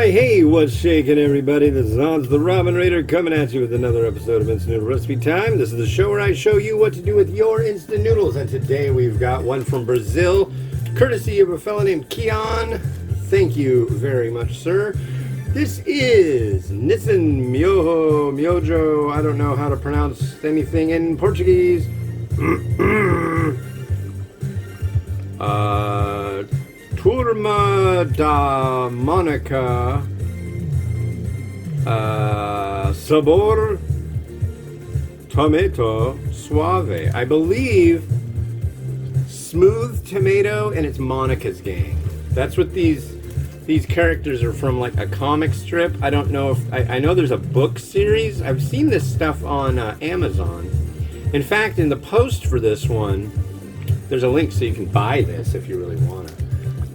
Why, hey, what's shaking, everybody? This is Hans the Ramen Raider coming at you with another episode of Instant Noodle Recipe Time. This is the show where I show you what to do with your instant noodles. And today we've got one from Brazil, courtesy of a fellow named Keon. Thank you very much, sir. This is Nissin Miojo. I don't know how to pronounce anything in Portuguese. Turma da Monica, Sabor, Tomate, Suave. I believe smooth tomato, and it's Monica's gang. That's what these characters are from, like a comic strip. I don't know if I know there's a book series. I've seen this stuff on Amazon. In fact, in the post for this one, there's a link so you can buy this if you really want it.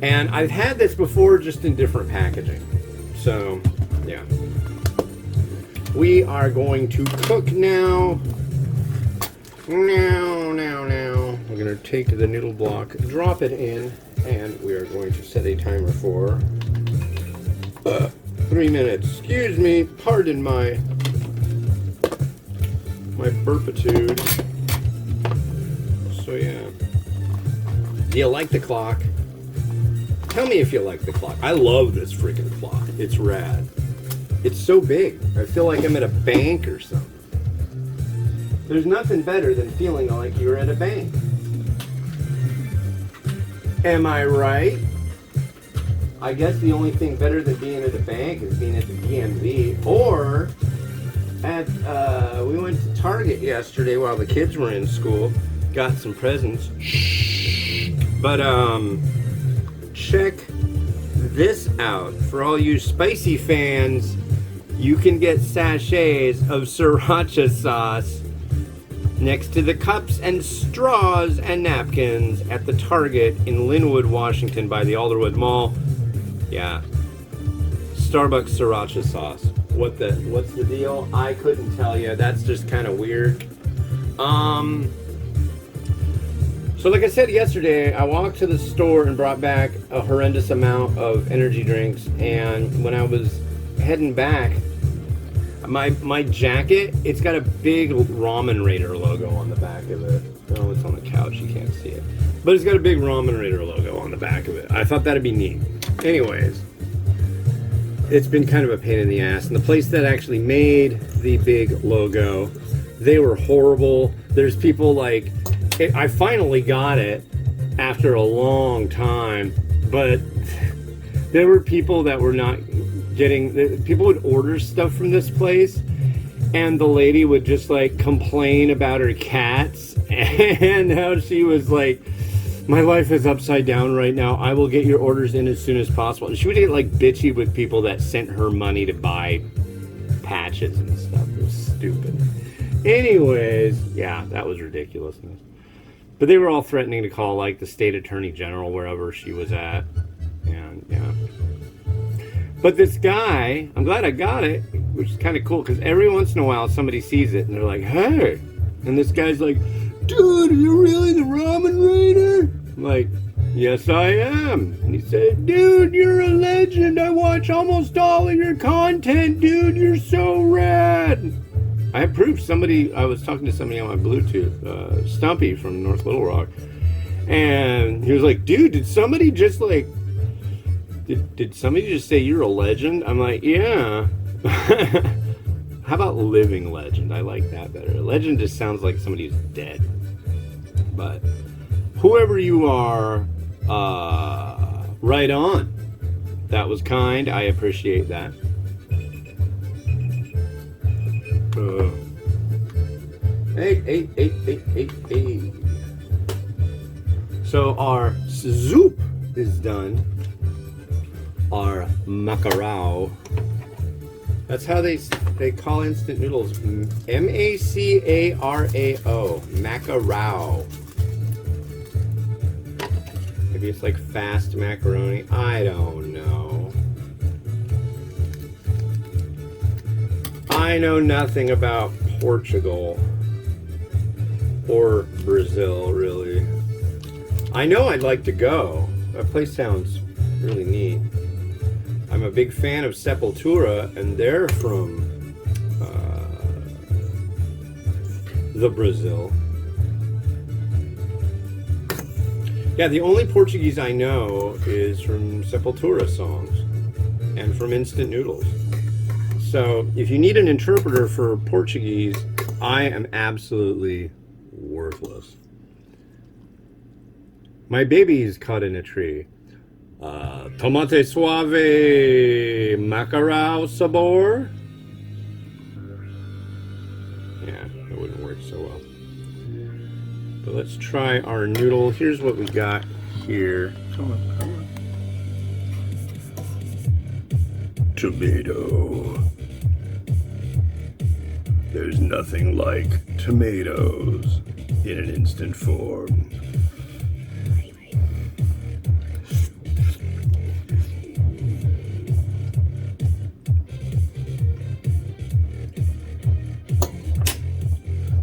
And I've had this before, just in different packaging. So, yeah. We are going to cook now. Now. We're going to take the noodle block, drop it in, and we are going to set a timer for 3 minutes. Excuse me, pardon my burpitude. So, yeah. Do you like the clock? Tell me if you like the clock. I love this freaking clock. It's rad. It's so big. I feel like I'm at a bank or something. There's nothing better than feeling like you're at a bank. Am I right? I guess the only thing better than being at a bank is being at the DMV. Or we went to Target yesterday while the kids were in school. Got some presents. But check this out. For all you spicy fans, you can get sachets of sriracha sauce next to the cups and straws and napkins at the Target in Linwood, Washington by the Alderwood Mall. Yeah. Starbucks sriracha sauce. What's the deal? I couldn't tell you. That's just kind of weird. So like I said yesterday, I walked to the store and brought back a horrendous amount of energy drinks, and when I was heading back, my jacket, it's got a big Ramen Raider logo on the back of it. Oh, it's on the couch, you can't see it. But it's got a big Ramen Raider logo on the back of it. I thought that'd be neat. Anyways, it's been kind of a pain in the ass, and the place that actually made the big logo, they were horrible. There's people like... I finally got it after a long time, but there were people that were not getting... People would order stuff from this place, and the lady would just, like, complain about her cats, and how she was like, my life is upside down right now. I will get your orders in as soon as possible. And she would get, like, bitchy with people that sent her money to buy patches and stuff. It was stupid. Anyways, yeah, that was ridiculousness. But they were all threatening to call, like, the state attorney general wherever she was at. And, yeah. But this guy, I'm glad I got it, which is kind of cool, because every once in a while somebody sees it and they're like, hey! And this guy's like, dude, are you really the Ramen Raider? I'm like, yes, I am. And he said, dude, you're a legend. I watch almost all of your content, dude. You're so rad. I have proof. I was talking to somebody on my Bluetooth, Stumpy from North Little Rock, and he was like, dude, did somebody just say you're a legend? I'm like, yeah. How about living legend? I like that better. Legend just sounds like somebody who's dead. But whoever you are, right on. That was kind. I appreciate that. Hey. So our soup is done. Our macarao. That's how they call instant noodles. M-A-C-A-R-A-O. Macarao. Maybe it's like fast macaroni. I don't know. I know nothing about Portugal or Brazil, really. I know I'd like to go. That place sounds really neat. I'm a big fan of Sepultura, and they're from the Brazil. Yeah, the only Portuguese I know is from Sepultura songs and from instant noodles. So if you need an interpreter for Portuguese, I am absolutely worthless. My baby is caught in a tree. Tomate Suave, Macarao Sabor. Yeah, that wouldn't work so well. But let's try our noodle. Here's what we got here. Tomato. There's nothing like tomatoes in an instant form.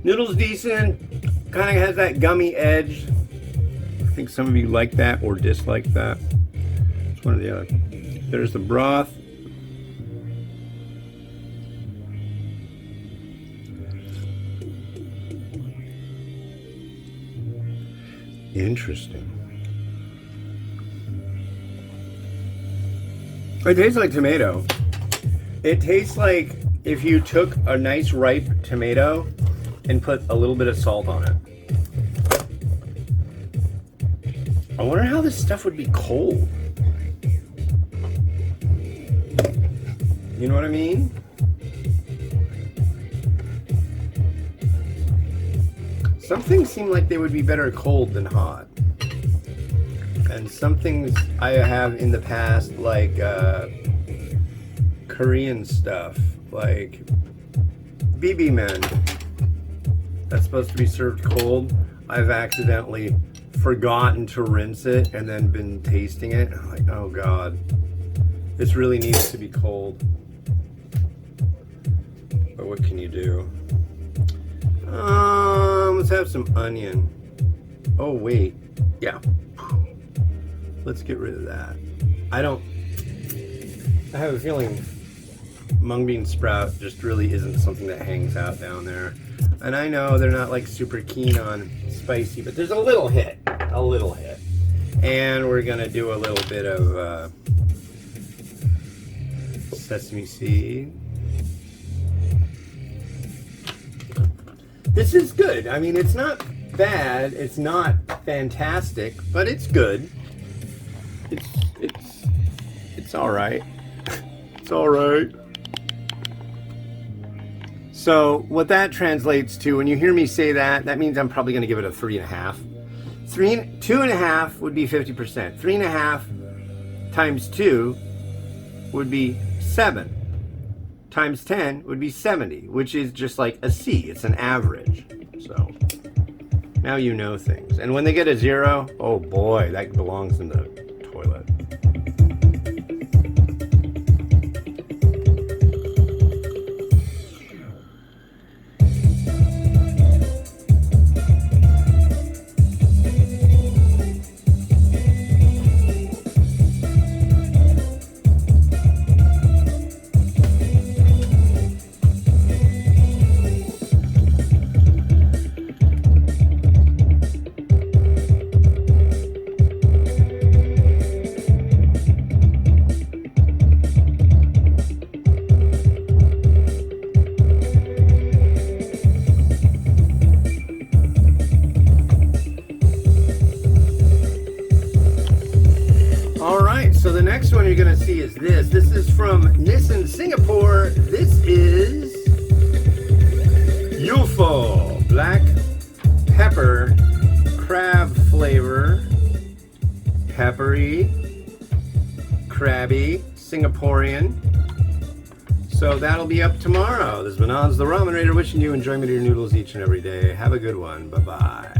Noodle's decent, kind of has that gummy edge. I think some of you like that or dislike that. It's one or the other. There's the broth. Interesting. It tastes like tomato. It tastes like if you took a nice ripe tomato and put a little bit of salt on it. I wonder how this stuff would be cold. You know what I mean? Some things seem like they would be better cold than hot. And some things I have in the past, like Korean stuff, like bibimen. That's supposed to be served cold. I've accidentally forgotten to rinse it and then been tasting it. I'm like, oh God, this really needs to be cold. But what can you do? Let's have some onion. Oh wait, yeah. Let's get rid of that. I have a feeling mung bean sprout just really isn't something that hangs out down there. And I know they're not like super keen on spicy, but there's a little hit. And we're gonna do a little bit of sesame seed. This is good. I mean, it's not bad. It's not fantastic, but it's good. It's all right. It's all right. So what that translates to, when you hear me say that, that means I'm probably going to give it a 3.5. 2.5 would be 50%. 3.5 times 2 would be 7. Times 10 would be 70, which is just like a C. It's an average. So now you know things. And when they get a 0, oh boy, that belongs in the toilet. So the next one you're going to see is this. This is from Nissin, Singapore. This is UFO black pepper crab flavor, peppery, crabby, Singaporean. So that'll be up tomorrow. This is Manon's the Ramen Raider wishing you enjoyment of your noodles each and every day. Have a good one. Bye-bye.